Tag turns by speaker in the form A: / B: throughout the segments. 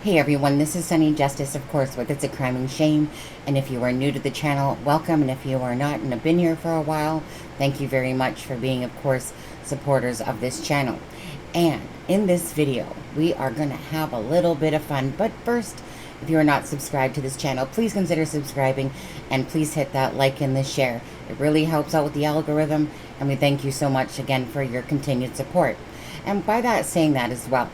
A: Hey everyone, this is Sunny Justice, of course, with It's a Crime and Shame. And if you are new to the channel, welcome. And if you are not and have been here for a while, thank you very much for being, of course, supporters of this channel. And in this video, we are going to have a little bit of fun. But first, if you are not subscribed to this channel, please consider subscribing and please hit that like and the share. It really helps out with the algorithm. And we thank you so much again for your continued support. And by that, saying that as well,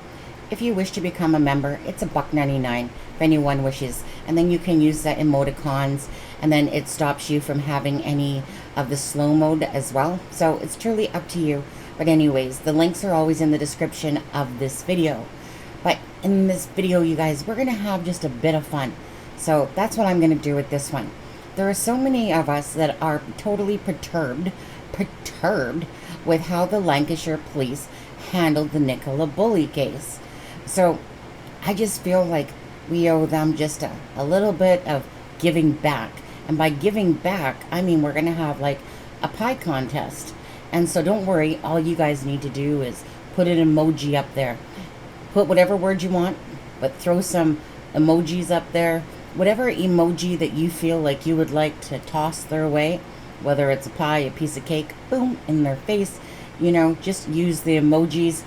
A: if you wish to become a member, it's $1.99 if anyone wishes. And then you can use the emoticons, and then it stops you from having any of the slow mode as well. So it's truly up to you. But anyways, the links are always in the description of this video. But in this video, you guys, we're going to have just a bit of fun. So that's what I'm going to do with this one. There are so many of us that are totally perturbed with how the Lancashire police handled the Nicola Bulley case. So I just feel like we owe them just a little bit of giving back. And by giving back, I mean we're going to have like a pie contest. And so don't worry, all you guys need to do is put an emoji up there. Put whatever word you want, but throw some emojis up there. Whatever emoji that you feel like you would like to toss their way, whether it's a pie, a piece of cake, boom, in their face. You know, just use the emojis.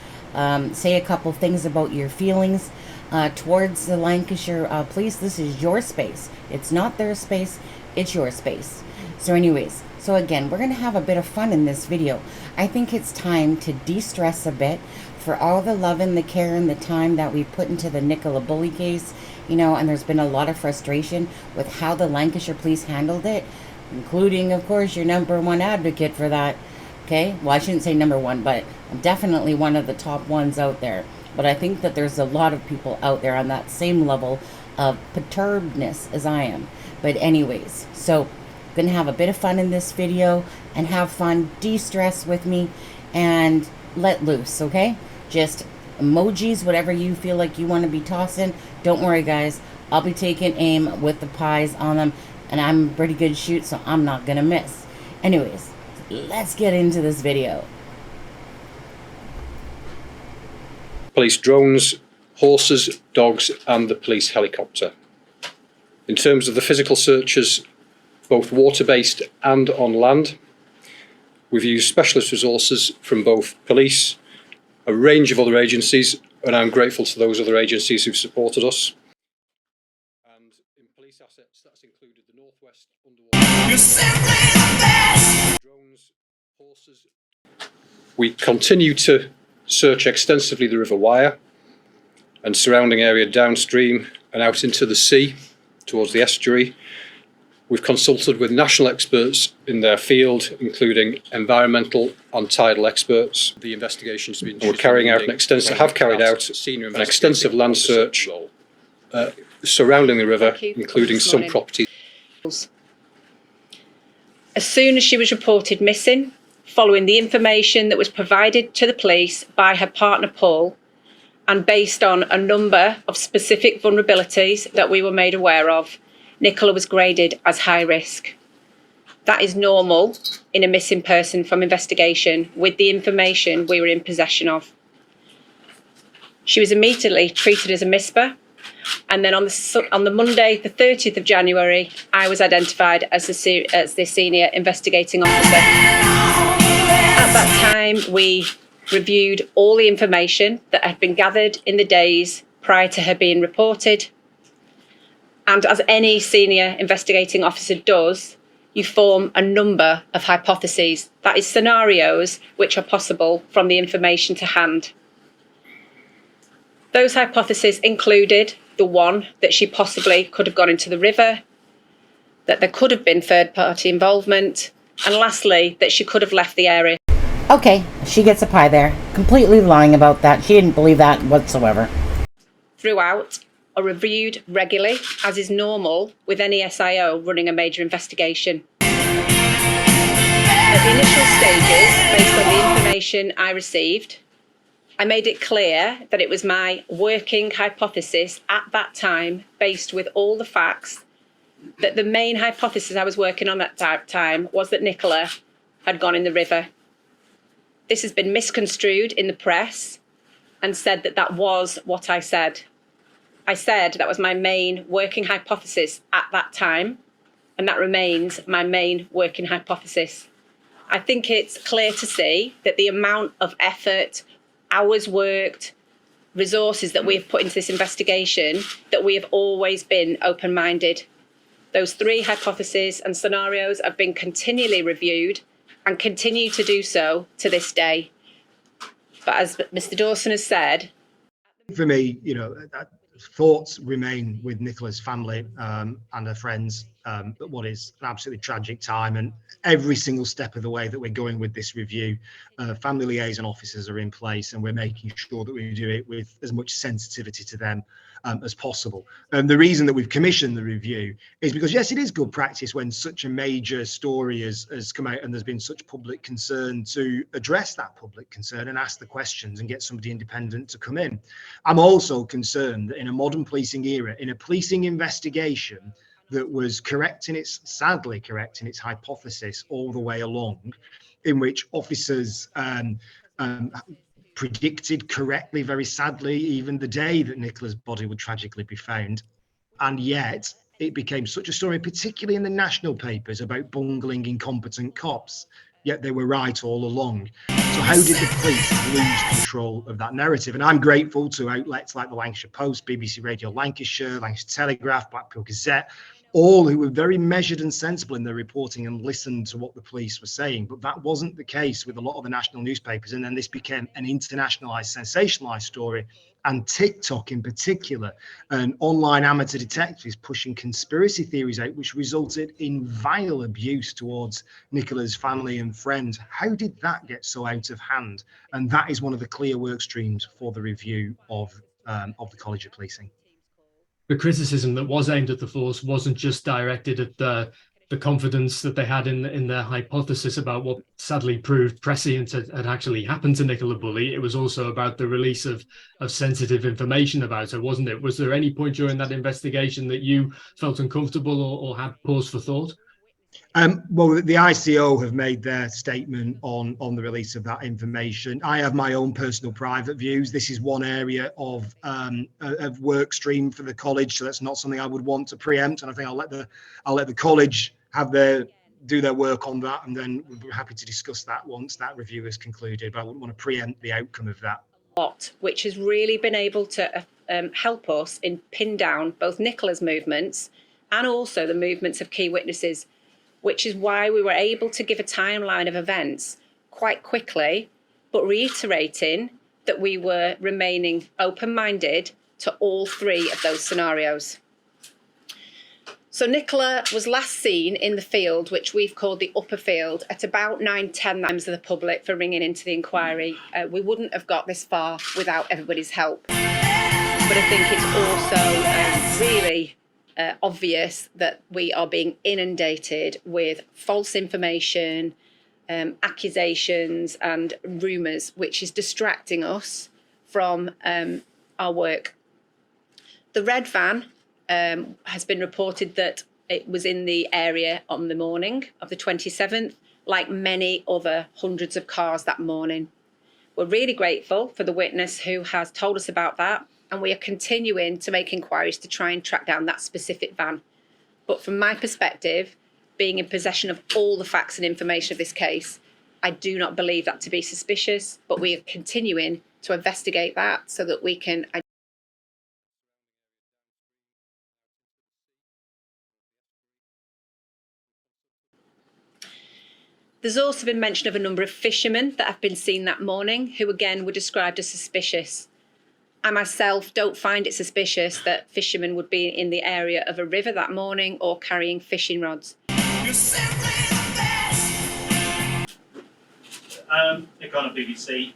A: Say a couple things about your feelings towards the Lancashire police. This is your space. It's not their space. It's your space. So anyways, so again, we're going to have a bit of fun in this video. I think it's time to de-stress a bit for all the love and the care and the time that we put into the Nicola Bulley case. You know, and there's been a lot of frustration with how the Lancashire police handled it, including, of course, your #1 advocate for that. Okay, well, I shouldn't say #1, but I'm definitely one of the top ones out there. But I think that there's a lot of people out there on that same level of perturbedness as I am. But anyways, so gonna have a bit of fun in this video and have fun, de-stress with me, and let loose, okay? Just emojis, whatever you feel like you want to be tossing. Don't worry, guys. I'll be taking aim with the pies on them, and I'm a pretty good shoot, so I'm not gonna miss. Anyways, let's get into this video.
B: Police drones, horses, dogs, and the police helicopter. In terms of the physical searches, both water-based and on land, we've used specialist resources from both police, a range of other agencies, and I'm grateful to those other agencies who've supported us. And in police assets, that's included the Northwest Underwater. You're simply the best! Drones, horses. We continue to search extensively the River Wyre and surrounding area downstream and out into the sea towards the estuary. We've consulted with national experts in their field, including environmental and tidal experts. The investigation's been. We're carrying out an extensive land search surrounding the river, including some properties.
C: As soon as she was reported missing, following the information that was provided to the police by her partner Paul, and based on a number of specific vulnerabilities that we were made aware of, Nicola was graded as high risk. That is normal in a missing person from investigation with the information we were in possession of. She was immediately treated as a MISPA, and then on the Monday, the 30th of January, I was identified as the senior investigating officer. At that time, we reviewed all the information that had been gathered in the days prior to her being reported. And as any senior investigating officer does, you form a number of hypotheses. That is scenarios which are possible from the information to hand. Those hypotheses included the one that she possibly could have gone into the river, that there could have been third-party involvement, and lastly, that she could have left the area.
A: Okay, she gets a pie there. Completely lying about that. She didn't believe that whatsoever.
C: Throughout, are reviewed regularly, as is normal with any SIO running a major investigation. At the initial stages, based on the information I received, I made it clear that it was my working hypothesis at that time, based with all the facts, that the main hypothesis I was working on at that time was that Nicola had gone in the river. This has been misconstrued in the press and said that that was what I said. I said that was my main working hypothesis at that time, and that remains my main working hypothesis. I think it's clear to see that the amount of effort, hours worked, resources that we have put into this investigation, that we have always been open-minded. Those 3 hypotheses and scenarios have been continually reviewed and continue to do so to this day. But as Mr. Dawson has said,
D: for me, thoughts remain with Nicola's family and her friends at what is an absolutely tragic time. And every single step of the way that we're going with this review, family liaison officers are in place, and we're making sure that we do it with as much sensitivity to them as possible. And the reason that we've commissioned the review is because, yes, it is good practice when such a major story has come out and there's been such public concern to address that public concern and ask the questions and get somebody independent to come in. I'm also concerned that in a modern policing era, in a policing investigation that was sadly correct in its hypothesis all the way along, in which officers predicted correctly, very sadly, even the day that Nicola's body would tragically be found. And yet it became such a story, particularly in the national papers, about bungling, incompetent cops. Yet they were right all along. So how did the police lose control of that narrative? And I'm grateful to outlets like the Lancashire Post, BBC Radio Lancashire, Lancashire Telegraph, Blackpool Gazette, all who were very measured and sensible in their reporting and listened to what the police were saying. But that wasn't the case with a lot of the national newspapers. And then this became an internationalized, sensationalized story. And TikTok in particular, and online amateur detectives pushing conspiracy theories out, which resulted in vile abuse towards Nicola's family and friends. How did that get so out of hand? And that is one of the clear work streams for the review of the College of Policing.
E: The criticism that was aimed at the force wasn't just directed at the confidence that they had in their hypothesis about what sadly proved prescient had actually happened to Nicola Bulley. It was also about the release of sensitive information about her, wasn't it? Was there any point during that investigation that you felt uncomfortable or had pause for thought?
D: Well, the ICO have made their statement on the release of that information. I have my own personal private views. This is one area of work stream for the college, so that's not something I would want to preempt. And I think I'll let the college do their work on that, and then we'll be happy to discuss that once that review is concluded. But I wouldn't want to preempt the outcome of that.
C: Which has really been able to help us in pin down both Nicola's movements and also the movements of key witnesses, which is why we were able to give a timeline of events quite quickly, but reiterating that we were remaining open-minded to all 3 of those scenarios. So Nicola was last seen in the field, which we've called the upper field, at about 9-10 members of the public for ringing into the inquiry. We wouldn't have got this far without everybody's help. But I think it's also really obvious that we are being inundated with false information, accusations and rumours, which is distracting us from our work. The red van has been reported that it was in the area on the morning of the 27th, like many other hundreds of cars that morning. We're really grateful for the witness who has told us about that, and we are continuing to make inquiries to try and track down that specific van. But from my perspective, being in possession of all the facts and information of this case, I do not believe that to be suspicious, but we are continuing to investigate that so that we can There's also been mention of a number of fishermen that have been seen that morning who again were described as suspicious. I myself don't find it suspicious that fishermen would be in the area of a river that morning or carrying fishing rods.
F: Nick on BBC.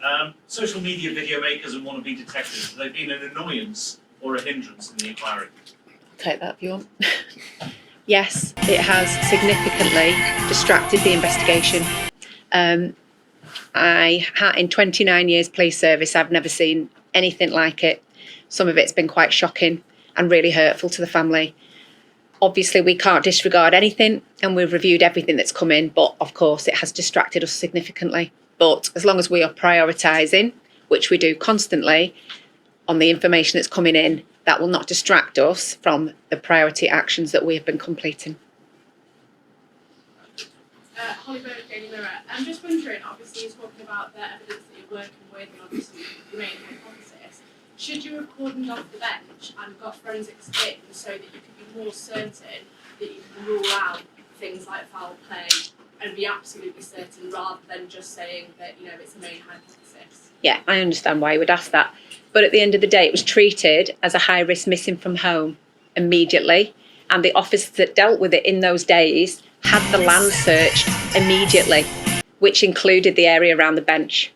F: Social media video makers and wannabe detectives, have they been an annoyance or a hindrance in the inquiry?
C: Take that if you want. Yes, it has significantly distracted the investigation. In 29 years police service, I've never seen anything like it. Some of it's been quite shocking and really hurtful to the family. Obviously, we can't disregard anything, and we've reviewed everything that's come in, but of course it has distracted us significantly. But as long as we are prioritising, which we do constantly, on the information that's coming in, that will not distract us from the priority actions that we have been completing.
G: Holly Burke, Daily Mirror. I'm just wondering, obviously you're talking about the evidence that you're working with and obviously your main hypothesis. Should you have cordoned off the bench and got forensics in so that you could be more certain that you can rule out things like foul play and be absolutely certain rather than just saying that, you know, it's a main hypothesis?
C: Yeah, I understand why you would ask that. But at the end of the day, it was treated as a high risk missing from home immediately. And the officers that dealt with it in those days had the land searched immediately, which included the area around the bench.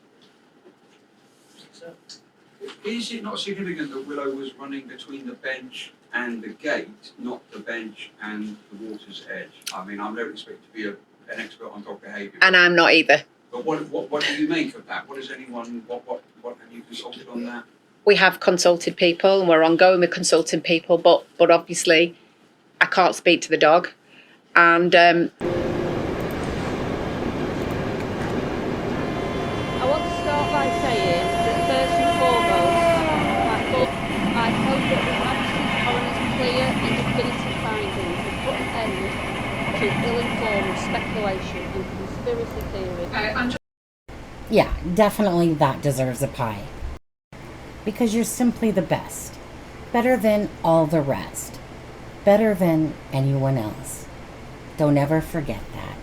H: Is it not significant that Willow was running between the bench and the gate, not the bench and the water's edge? I mean, I don't expect to be an expert on dog behaviour.
C: And I'm not either.
H: But what do you make of that? What does anyone, what have you consulted on that?
C: We have consulted people and we're ongoing with consulting people, but obviously I can't speak to the dog. And
I: I want to start by saying that first and foremost, I hope that the Majesty's Coroner's clear and definitive findings will put an end to ill-informed speculation and conspiracy theory.
A: Yeah, definitely that deserves a pie. Because you're simply the best. Better than all the rest. Better than anyone else. Don't ever forget that.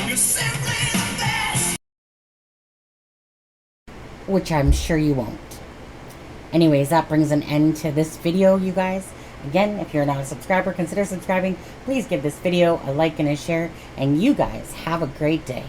A: You're simply the best! Which I'm sure you won't. Anyways, that brings an end to this video, you guys. Again, if you're not a subscriber, consider subscribing. Please give this video a like and a share. And you guys have a great day.